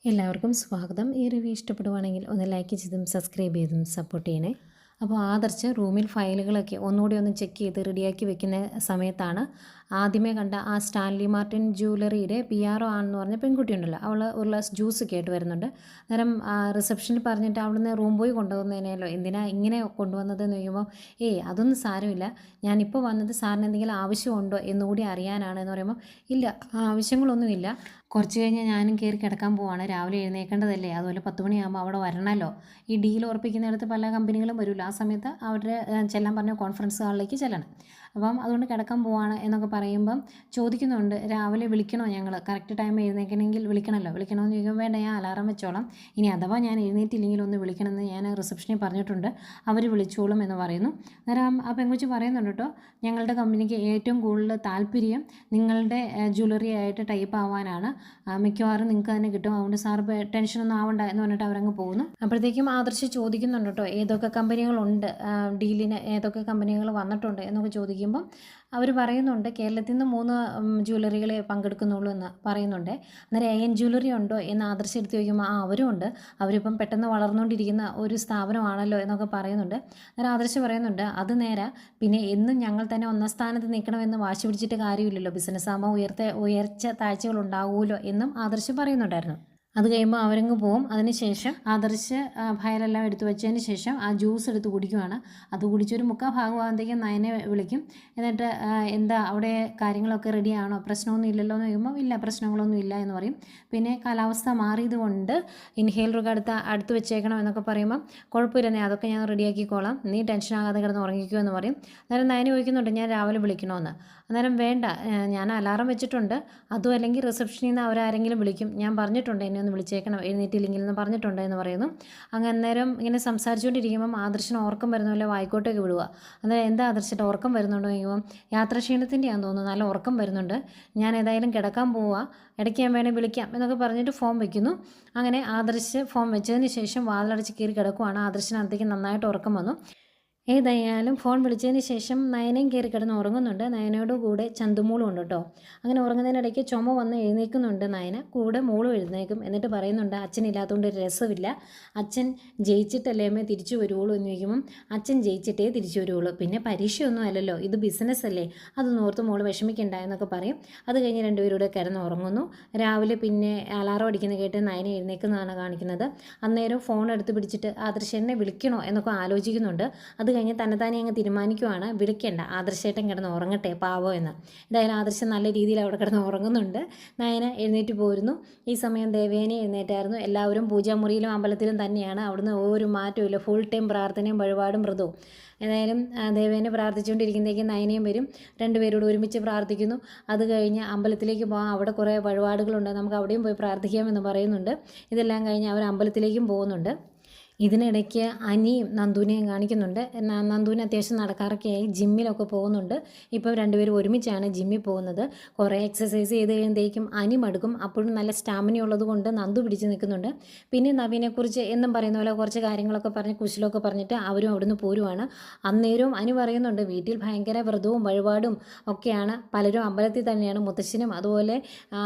എല്ലാവർക്കും സ്വാഗതം. ഈ റിവ്യൂ ഇഷ്ടപ്പെടുവാണെങ്കിൽ ഒന്ന് ലൈക്ക് ചെയ്തും സബ്സ്ക്രൈബ് ചെയ്തും സപ്പോർട്ട് ചെയ്യണേ. അപ്പോൾ ആദർശ് റൂമിൽ ഫയലുകളൊക്കെ ഒന്നുകൂടി ഒന്ന് ചെക്ക് ചെയ്ത് റെഡിയാക്കി വെക്കുന്ന സമയത്താണ് ആദ്യമേ കണ്ട ആ സ്റ്റാൻലി മാർട്ടിൻ ജ്വല്ലറിയുടെ PRO ആണെന്ന് പറഞ്ഞ പെൺകുട്ടിയുണ്ടല്ലോ, അവൾ ഒരു ഗ്ലാസ് ജ്യൂസ് കേട്ട് വരുന്നുണ്ട്. അന്നേരം റിസപ്ഷനിൽ പറഞ്ഞിട്ട് അവിടുന്ന് റൂം ബോയ് കൊണ്ടുവന്നതിനല്ലോ എന്തിനാ ഇങ്ങനെ കൊണ്ടുവന്നതെന്ന് ചോദിക്കുമ്പോൾ അതൊന്നും സാരമില്ല, ഞാനിപ്പോൾ വന്നത് സാറിന് എന്തെങ്കിലും ആവശ്യമുണ്ടോ എന്നുകൂടി അറിയാനാണ് എന്ന് പറയുമ്പോൾ ഇല്ല, ആവശ്യങ്ങളൊന്നുമില്ല, കുറച്ച് കഴിഞ്ഞ് ഞാനും കയറി കിടക്കാൻ പോവാണ്, രാവിലെ എഴുന്നേക്കേണ്ടതല്ലേ, അതുപോലെ 10 മണിയാകുമ്പോൾ അവിടെ വരണമല്ലോ, ഈ ഡീൽ ഉറപ്പിക്കുന്നിടത്ത് പല കമ്പനികളും വരുമല്ലോ, ആ സമയത്ത് അവരുടെ ചെല്ലാൻ പറഞ്ഞ കോൺഫറൻസ് ഹാളിലേക്ക് ചെല്ലണം, അപ്പം അതുകൊണ്ട് കിടക്കാൻ പോവാണ് എന്നൊക്കെ പറയുമ്പം ചോദിക്കുന്നുണ്ട്, രാവിലെ വിളിക്കണോ, ഞങ്ങൾ കറക്റ്റ് ടൈം എഴുന്നേക്കണമെങ്കിൽ വിളിക്കണമെന്ന് ചോദിക്കുമ്പോൾ വേണ്ട, ഞാൻ അലാറം വെച്ചോളാം, ഇനി അഥവാ ഞാൻ എഴുന്നേറ്റില്ലെങ്കിൽ ഒന്ന് വിളിക്കണമെന്ന് ഞാൻ റിസപ്ഷനിൽ പറഞ്ഞിട്ടുണ്ട്, അവർ വിളിച്ചോളും എന്ന് പറയുന്നു. അന്നേരം ആ പെങ്കുച്ചി പറയുന്നുണ്ട് കേട്ടോ, ഞങ്ങളുടെ കമ്പനിക്ക് ഏറ്റവും കൂടുതൽ താല്പര്യം നിങ്ങളുടെ ജ്വല്ലറി ആയിട്ട് ടൈപ്പ് ആവാനാണ്, മിക്കവാറും നിങ്ങൾക്ക് തന്നെ കിട്ടും, അതുകൊണ്ട് സാർ ടെൻഷനൊന്നും ആവണ്ട എന്ന് പറഞ്ഞിട്ട് അവരങ്ങ് പോകുന്നു. അപ്പോഴത്തേക്കും ആദർശ് ചോദിക്കുന്നുണ്ട് കേട്ടോ, ഏതൊക്കെ കമ്പനികളുണ്ട് ഡീലിന്, ഏതൊക്കെ കമ്പനികൾ വന്നിട്ടുണ്ട് എന്നൊക്കെ ചോദിക്കുമ്പം അവർ പറയുന്നുണ്ട് കേരളത്തിൽ നിന്ന് 3 ജ്വല്ലറികൾ പങ്കെടുക്കുന്നുള്ളൂ എന്ന് പറയുന്നുണ്ട്. അന്നേരം AN ജ്വല്ലറി ഉണ്ടോ എന്ന് ആദർശ് എടുത്ത് ചോദിക്കുമ്പോൾ അവരും ഉണ്ട്, അവരിപ്പം പെട്ടെന്ന് വളർന്നുകൊണ്ടിരിക്കുന്ന ഒരു സ്ഥാപനമാണല്ലോ എന്നൊക്കെ പറയുന്നുണ്ട്. അന്നേരം ആദർശ് പറയുന്നുണ്ട് അത് നേരെ, പിന്നെ എന്നും ഞങ്ങൾ തന്നെ ഒന്നാം സ്ഥാനത്ത് നിൽക്കണമെന്ന് വാശി പിടിച്ചിട്ട് കാര്യമില്ലല്ലോ, ബിസിനസ് ആകുമ്പോൾ ഉയർച്ച താഴ്ചകൾ ഉണ്ടാവുമല്ലോ എന്നും ആദർശ് പറയുന്നുണ്ടായിരുന്നു. അത് കഴിയുമ്പോൾ അവരങ്ങ് പോവും. അതിനുശേഷം ആദർശ് ഫയലെല്ലാം എടുത്ത് വെച്ചതിന് ശേഷം ആ ജ്യൂസ് എടുത്ത് കുടിക്കുവാണ്. അത് കുടിച്ചൊരു 3/4 ഭാഗമാകുമ്പോഴത്തേക്കും നയനെ വിളിക്കും. എന്നിട്ട് എന്താ അവിടെ കാര്യങ്ങളൊക്കെ റെഡിയാണോ, പ്രശ്നമൊന്നും ഇല്ലല്ലോ എന്ന് ചോദിക്കുമ്പോൾ ഇല്ല, പ്രശ്നങ്ങളൊന്നും ഇല്ല എന്ന് പറയും. പിന്നെ കാലാവസ്ഥ മാറിയത് കൊണ്ട് ഇൻഹേലറൊക്കെ അടുത്ത് വെച്ചേക്കണം എന്നൊക്കെ പറയുമ്പോൾ കുഴപ്പമില്ല, അതൊക്കെ ഞാൻ റെഡിയാക്കിക്കോളാം, നീ ടെൻഷൻ ആകാതെ കിടന്ന് ഉറങ്ങിക്കോ എന്ന് പറയും. അന്നേരം നയന് ചോദിക്കുന്നുണ്ട് ഞാൻ രാവിലെ വിളിക്കണമെന്ന്. അന്നേരം വേണ്ട, ഞാൻ അലാറം വെച്ചിട്ടുണ്ട്, അതും അല്ലെങ്കിൽ റിസപ്ഷനിൽ നിന്ന് അവരാരെങ്കിലും വിളിക്കും, ഞാൻ പറഞ്ഞിട്ടുണ്ട് എന്നെ ഒന്ന് വിളിച്ചേക്കണം എഴുന്നേറ്റില്ലെങ്കിൽ എന്ന് പറഞ്ഞിട്ടുണ്ട് എന്ന് പറയുന്നു. അങ്ങനെ അന്നേരം ഇങ്ങനെ സംസാരിച്ചുകൊണ്ടിരിക്കുമ്പം ആദർശന് ഉറക്കം വരുന്നല്ലോ, വായിക്കോട്ടേക്ക് വിടുക. അന്നേരം എന്താ ആദർശിട്ട് ഉറക്കം വരുന്നുണ്ടോ ചോദിക്കുമ്പം യാത്രാക്ഷീണത്തിൻ്റെയാണെന്ന് തോന്നുന്നു, നല്ല ഉറക്കം വരുന്നുണ്ട്, ഞാൻ ഏതായാലും കിടക്കാൻ പോവുക, ഇടയ്ക്ക് ഞാൻ വേണേൽ വിളിക്കാം എന്നൊക്കെ പറഞ്ഞിട്ട് ഫോൺ വയ്ക്കുന്നു. അങ്ങനെ ആദർശ് ഫോൺ വെച്ചതിന് ശേഷം വാതിലടച്ച് കയറി കിടക്കുവാണ്. ആദർശിനകത്തേക്ക് നന്നായിട്ട് ഉറക്കം വന്നു. ഏതായാലും ഫോൺ വിളിച്ചതിന് ശേഷം നയനയും കയറി കിടന്ന് ഉറങ്ങുന്നുണ്ട്. നയനയോട് കൂടെ ചന്തുമോളും ഉണ്ട് കേട്ടോ. അങ്ങനെ ഉറങ്ങുന്നതിനിടയ്ക്ക് ചുമ വന്ന് എഴുന്നേൽക്കുന്നുണ്ട് നയന, കൂടെ മോളും എഴുന്നേൽക്കും. എന്നിട്ട് പറയുന്നുണ്ട് അച്ഛനില്ലാത്തതുകൊണ്ട് ഒരു രസമില്ല, അച്ഛൻ ജയിച്ചിട്ടല്ലേ അമ്മേ തിരിച്ചു വരുവുള്ളൂ എന്ന് ചോദിക്കുമ്പം അച്ഛൻ ജയിച്ചിട്ടേ തിരിച്ചു വരുവുള്ളൂ, പിന്നെ പരീക്ഷയൊന്നും അല്ലല്ലോ, ഇത് ബിസിനസ് അല്ലേ, അത് നോർത്ത് മോള് വിഷമിക്കണ്ട എന്നൊക്കെ പറയും. അത് കഴിഞ്ഞ് രണ്ടുപേരൂടെ കിടന്ന് ഉറങ്ങുന്നു. രാവിലെ പിന്നെ അലാറം അടിക്കുന്ന കേട്ട് നയന എഴുന്നേൽക്കുന്നതാണ് കാണിക്കുന്നത്. അന്നേരം ഫോൺ എടുത്ത് പിടിച്ചിട്ട് ആദർശനെ വിളിക്കണോ എന്നൊക്കെ ആലോചിക്കുന്നുണ്ട്. അത് കഴിഞ്ഞ് തന്നെത്താനെ അങ്ങ് തീരുമാനിക്കുവാണ്, വിളിക്കേണ്ട, ആദർശേട്ടൻ കിടന്ന് ഉറങ്ങട്ടെ പാവോ എന്ന്. എന്തായാലും ആദർശം നല്ല രീതിയിൽ അവിടെ കിടന്ന് ഉറങ്ങുന്നുണ്ട്. നയന എഴുന്നേറ്റ് പോരുന്നു. ഈ സമയം ദേവേനെ എഴുന്നേറ്റായിരുന്നു. എല്ലാവരും പൂജാമുറിയിലും അമ്പലത്തിലും തന്നെയാണ്, അവിടുന്ന് ഒരു മാറ്റമില്ല, ഫുൾ ടൈം പ്രാർത്ഥനയും വഴിപാടും വ്രതവും. ഏതായാലും ദേവേനെ പ്രാർത്ഥിച്ചുകൊണ്ടിരിക്കുന്നതേക്കും നയനയും വരും, രണ്ടുപേരോട് ഒരുമിച്ച് പ്രാർത്ഥിക്കുന്നു. അത് കഴിഞ്ഞ് അമ്പലത്തിലേക്ക് പോകാം, അവിടെ കുറേ വഴിപാടുകളുണ്ട്, നമുക്ക് അവിടെയും പോയി പ്രാർത്ഥിക്കാമെന്ന് പറയുന്നുണ്ട്. ഇതെല്ലാം കഴിഞ്ഞ് അവർ അമ്പലത്തിലേക്കും പോകുന്നുണ്ട്. ഇതിനിടയ്ക്ക് അനിയും നന്ദുവിനെയും കാണിക്കുന്നുണ്ട്. നന്ദുവിന് അത്യാവശ്യം നടക്കാറൊക്കെയായി, ജിമ്മിലൊക്കെ പോകുന്നുണ്ട്. ഇപ്പോൾ രണ്ടുപേരും ഒരുമിച്ചാണ് ജിമ്മിൽ പോകുന്നത്. കുറേ എക്സസൈസ് ചെയ്ത് കഴിയുമ്പോഴേക്കും അനി മടുക്കും, അപ്പോഴും നല്ല സ്റ്റാമിന ഉള്ളത് കൊണ്ട് നന്ദു പിടിച്ച് നിൽക്കുന്നുണ്ട്. പിന്നെ നവീനെക്കുറിച്ച് എന്നും പറയുന്ന പോലെ കുറച്ച് കാര്യങ്ങളൊക്കെ പറഞ്ഞ് കുശലമൊക്കെ പറഞ്ഞിട്ട് അവരും അവിടുന്ന് പോരുവാണ്. അന്നേരവും അനി പറയുന്നുണ്ട് വീട്ടിൽ ഭയങ്കര വ്രതവും വഴിപാടും ഒക്കെയാണ്, പലരും അമ്പലത്തിൽ തന്നെയാണ്, മുത്തശ്ശനും അതുപോലെ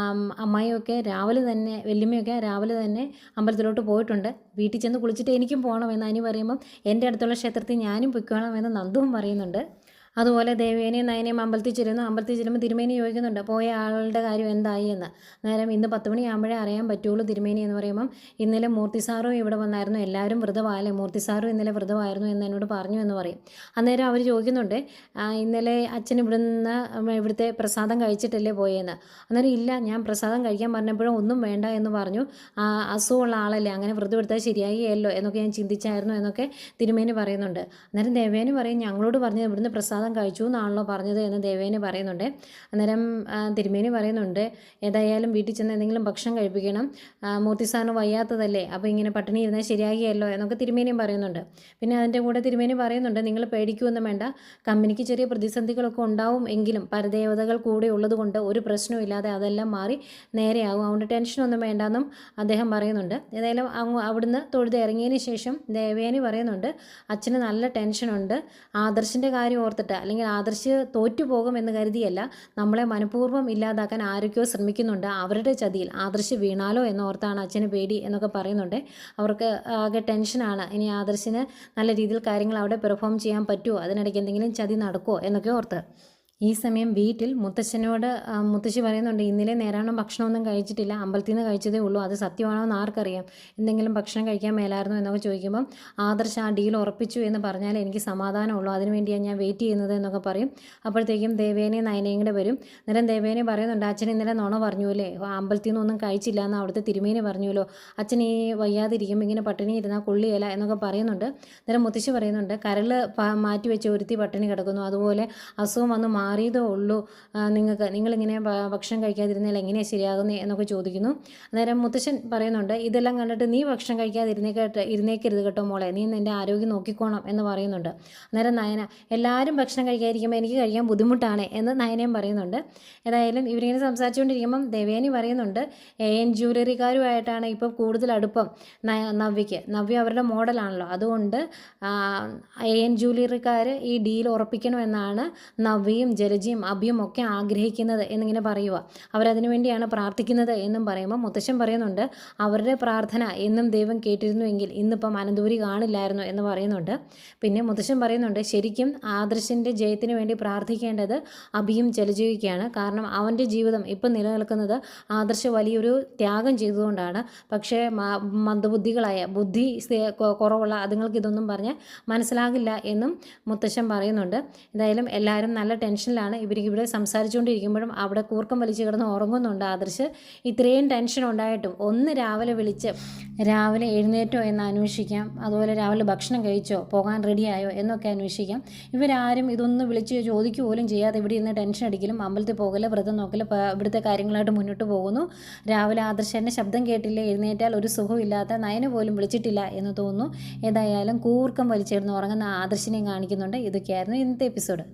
അമ്മായിയൊക്കെ രാവിലെ തന്നെ, വല്യമ്മയൊക്കെ രാവിലെ തന്നെ അമ്പലത്തിലോട്ട് പോയിട്ടുണ്ട്, വീട്ടിൽ ചെന്ന് കുളിച്ചിട്ട് എനിക്കും പോകണമെന്ന് അനി പറയുമ്പം എൻ്റെ അടുത്തുള്ള ക്ഷേത്രത്തിൽ ഞാനും പൊയ്ക്കോളാമെന്ന് നന്ദുവും പറയുന്നുണ്ട്. അതുപോലെ ദേവേനെയും നയനെയും അമ്പലത്തിൽ ചെല്ലുമ്പോൾ തിരുമേനി ചോദിക്കുന്നുണ്ട് പോയ ആളുടെ കാര്യം എന്തായി എന്ന്. നേരം ഇന്ന് 10 മണിയാകുമ്പോഴേ അറിയാൻ പറ്റുള്ളൂ തിരുമേനി എന്ന് പറയുമ്പം ഇന്നലെ മൂർത്തി സാറും ഇവിടെ വന്നായിരുന്നു, എല്ലാവരും വ്രതമായല്ലേ, മൂർത്തി സാറും ഇന്നലെ വ്രതമായിരുന്നു എന്ന് എന്നോട് പറഞ്ഞു എന്ന് പറയും. അന്നേരം അവർ ചോദിക്കുന്നുണ്ട് ഇന്നലെ അച്ഛൻ ഇവിടുത്തെ പ്രസാദം കഴിച്ചിട്ടല്ലേ പോയെന്ന്. അന്നേരം ഇല്ല, ഞാൻ പ്രസാദം കഴിക്കാൻ പറഞ്ഞപ്പോഴും ഒന്നും വേണ്ട എന്ന് പറഞ്ഞു, അസുഖമുള്ള ആളല്ലേ, അങ്ങനെ വ്രതം എടുത്താൽ ശരിയാകിയല്ലോ എന്നൊക്കെ ഞാൻ ചിന്തിച്ചായിരുന്നു എന്നൊക്കെ തിരുമേനി പറയുന്നുണ്ട്. അന്നേരം ദേവേനി പറയും ഞങ്ങളോട് പറഞ്ഞത് ഇവിടുന്ന് പ്രസാദം കഴിച്ചു എന്നാണല്ലോ പറഞ്ഞത് എന്ന് ദേവേനി പറയുന്നുണ്ട്. അന്നേരം തിരുമേനി പറയുന്നുണ്ട് ഏതായാലും വീട്ടിൽ ചെന്ന് എന്തെങ്കിലും ഭക്ഷണം കഴിപ്പിക്കണം, മൂർത്തി സാറിന് വയ്യാത്തതല്ലേ, അപ്പോൾ ഇങ്ങനെ പട്ടിണി ഇരുന്നാൽ ശരിയാകിയല്ലോ എന്നൊക്കെ തിരുമേനിയും പറയുന്നുണ്ട്. പിന്നെ അതിൻ്റെ കൂടെ തിരുമേനി പറയുന്നുണ്ട് നിങ്ങൾ പേടിക്കുമൊന്നും വേണ്ട, കമ്പനിക്ക് ചെറിയ പ്രതിസന്ധികളൊക്കെ ഉണ്ടാവും എങ്കിലും പരദേവതകൾ കൂടെ ഉള്ളത് കൊണ്ട് ഒരു പ്രശ്നവും ഇല്ലാതെ അതെല്ലാം മാറി നേരെയാകും, അതുകൊണ്ട് ടെൻഷനൊന്നും വേണ്ടെന്നും അദ്ദേഹം പറയുന്നുണ്ട്. ഏതായാലും അവിടുന്ന് തൊഴുത് ഇറങ്ങിയതിന് ശേഷം ദേവേനി പറയുന്നുണ്ട് അച്ഛന് നല്ല ടെൻഷനുണ്ട്, ആദർശിൻ്റെ കാര്യം ഓർത്തിട്ട് ഓർത്തിട്ട് അല്ലെങ്കിൽ ആദർശ് തോറ്റുപോകുമെന്ന് കരുതിയല്ല, നമ്മളെ മനഃപൂർവ്വം ഇല്ലാതാക്കാൻ ആരൊക്കെയോ ശ്രമിക്കുന്നുണ്ട്. അവരുടെ ചതിയിൽ ആദർശ് വീണാലോ എന്നോർത്താണ് അച്ഛന് പേടി എന്നൊക്കെ പറയുന്നുണ്ട്. അവർക്ക് ആകെ ടെൻഷനാണ്. ഇനി ആദർശിന് നല്ല രീതിയിൽ കാര്യങ്ങൾ അവിടെ പെർഫോം ചെയ്യാൻ പറ്റുമോ, അതിനിടയ്ക്ക് എന്തെങ്കിലും ചതി നടക്കുമോ എന്നൊക്കെ ഓർത്ത്. ഈ സമയം വീട്ടിൽ മുത്തശ്ശി പറയുന്നുണ്ട്, ഇന്നലെ നേരാവണ്ണം ഭക്ഷണമൊന്നും കഴിച്ചിട്ടില്ല, അമ്പലത്തിൽ നിന്ന് കഴിച്ചതേ ഉള്ളൂ, അത് സത്യമാണോ എന്ന് ആർക്കറിയാം, എന്തെങ്കിലും ഭക്ഷണം കഴിക്കാൻ മേലായിരുന്നു എന്നൊക്കെ ചോദിക്കുമ്പം ആദർശ് ആ ഡീൽ ഉറപ്പിച്ചു എന്ന് പറഞ്ഞാൽ എനിക്ക് സമാധാനമുള്ളൂ, അതിനുവേണ്ടിയാണ് ഞാൻ വെയിറ്റ് ചെയ്യുന്നത് എന്നൊക്കെ പറയും. അപ്പോഴത്തേക്കും ദേവേനയും നയനയും കൂടെ വരും. അന്നേരം ദേവേനെ പറയുന്നുണ്ട്, അച്ഛൻ ഇന്നലെ നുണ പറഞ്ഞുല്ലേ, അമ്പലത്തിൽ നിന്നൊന്നും കഴിച്ചില്ല എന്ന് അവിടുത്തെ തിരുമേനി പറഞ്ഞുല്ലോ, അച്ഛൻ ഈ വയ്യാതിരിക്കുമ്പോൾ ഇങ്ങനെ പട്ടിണി ഇരുന്നാൽ കൊള്ളിയല്ല എന്നൊക്കെ പറയുന്നുണ്ട്. അന്നേരം മുത്തശ്ശി പറയുന്നുണ്ട്, കരൾ മാറ്റി വെച്ച് ഒരുത്തി പട്ടിണി കിടക്കുന്നു, അതുപോലെ അസുഖം വന്ന് മാറിയതേ ഉള്ളൂ നിങ്ങളിങ്ങനെ ഭക്ഷണം കഴിക്കാതിരുന്നാൽ എങ്ങനെയാണ് ശരിയാകുന്നത് എന്നൊക്കെ ചോദിക്കുന്നു. അന്നേരം മുത്തശ്ശൻ പറയുന്നുണ്ട്, ഇതെല്ലാം കണ്ടിട്ട് നീ ഭക്ഷണം ഇരുന്നേക്കരുത് കേട്ടോ മോളെ, നീ നിൻ്റെ ആരോഗ്യം നോക്കിക്കോണം എന്ന് പറയുന്നുണ്ട്. അന്നേരം നയന, എല്ലാവരും ഭക്ഷണം കഴിക്കാതിരിക്കുമ്പോൾ എനിക്ക് കഴിക്കാൻ ബുദ്ധിമുട്ടാണ് എന്ന് നയനയും പറയുന്നുണ്ട്. ഏതായാലും ഇവരിങ്ങനെ സംസാരിച്ചുകൊണ്ടിരിക്കുമ്പം ദേവേനി പറയുന്നുണ്ട്, AN ജ്വല്ലറിക്കാരുമായിട്ടാണ് ഇപ്പോൾ കൂടുതൽ അടുപ്പം നവ്യയ്ക്ക്. നവ്യ അവരുടെ മോഡലാണല്ലോ, അതുകൊണ്ട് AN ജ്വല്ലറിക്കാർ ഈ ഡീൽ ഉറപ്പിക്കണമെന്നാണ് നവ്യയും ജലജയും അഭിയും ഒക്കെ ആഗ്രഹിക്കുന്നത് എന്നിങ്ങനെ പറയുക. അവരതിനു വേണ്ടിയാണ് പ്രാർത്ഥിക്കുന്നത് എന്നും പറയുമ്പോൾ മുത്തശ്ശൻ പറയുന്നുണ്ട്, അവരുടെ പ്രാർത്ഥന എന്നും ദൈവം കേട്ടിരുന്നുവെങ്കിൽ ഇന്നിപ്പം അനന്തപുരി കാണില്ലായിരുന്നു എന്ന് പറയുന്നുണ്ട്. പിന്നെ മുത്തശ്ശൻ പറയുന്നുണ്ട്, ശരിക്കും ആദർശിൻ്റെ ജയത്തിന് വേണ്ടി പ്രാർത്ഥിക്കേണ്ടത് അഭിയും ജലജയ്ക്കാണ്. കാരണം അവൻ്റെ ജീവിതം ഇപ്പം നിലനിൽക്കുന്നത് ആദർശ് വലിയൊരു ത്യാഗം ചെയ്തുകൊണ്ടാണ്. പക്ഷേ മന്ദബുദ്ധികളായ ബുദ്ധി കുറവുള്ള അതുങ്ങൾക്ക് ഇതൊന്നും പറഞ്ഞ് മനസ്സിലാകില്ല എന്നും മുത്തശ്ശൻ പറയുന്നുണ്ട്. എന്തായാലും എല്ലാവരും നല്ല ടെൻഷനിലാണ്. ഇവരിവിടെ സംസാരിച്ചുകൊണ്ടിരിക്കുമ്പോഴും അവിടെ കൂർക്കം വലിച്ച് കിടന്ന് ഉറങ്ങുന്നുണ്ട് ആദർശ്. ഇത്രയും ടെൻഷൻ ഉണ്ടായിട്ടും ഒന്ന് രാവിലെ വിളിച്ച് രാവിലെ എഴുന്നേറ്റോ എന്ന് അന്വേഷിക്കാം, അതുപോലെ രാവിലെ ഭക്ഷണം കഴിച്ചോ, പോകാൻ റെഡിയായോ എന്നൊക്കെ അന്വേഷിക്കാം. ഇവരാരും ഇതൊന്നും വിളിച്ച് ചോദിക്കുക പോലും ചെയ്യാതെ ഇവിടെ ഇരുന്ന് ടെൻഷൻ അടിക്കലും അമ്പലത്തിൽ പോകല്, വ്രതം നോക്കല്, ഇവിടുത്തെ കാര്യങ്ങളായിട്ട് മുന്നോട്ട് പോകുന്നു. രാവിലെ ആദർശൻ്റെ ശബ്ദം കേട്ടില്ലേ, എഴുന്നേറ്റാൽ ഒരു സുഖമില്ലാത്ത നയന പോലും വിളിച്ചിട്ടില്ല എന്ന് തോന്നുന്നു. ഏതായാലും കൂർക്കം വലിച്ചിരുന്ന് ഉറങ്ങുന്ന ആദർശിനെയും കാണിക്കുന്നുണ്ട്. ഇതൊക്കെയായിരുന്നു ഇന്നത്തെ എപ്പിസോഡ്.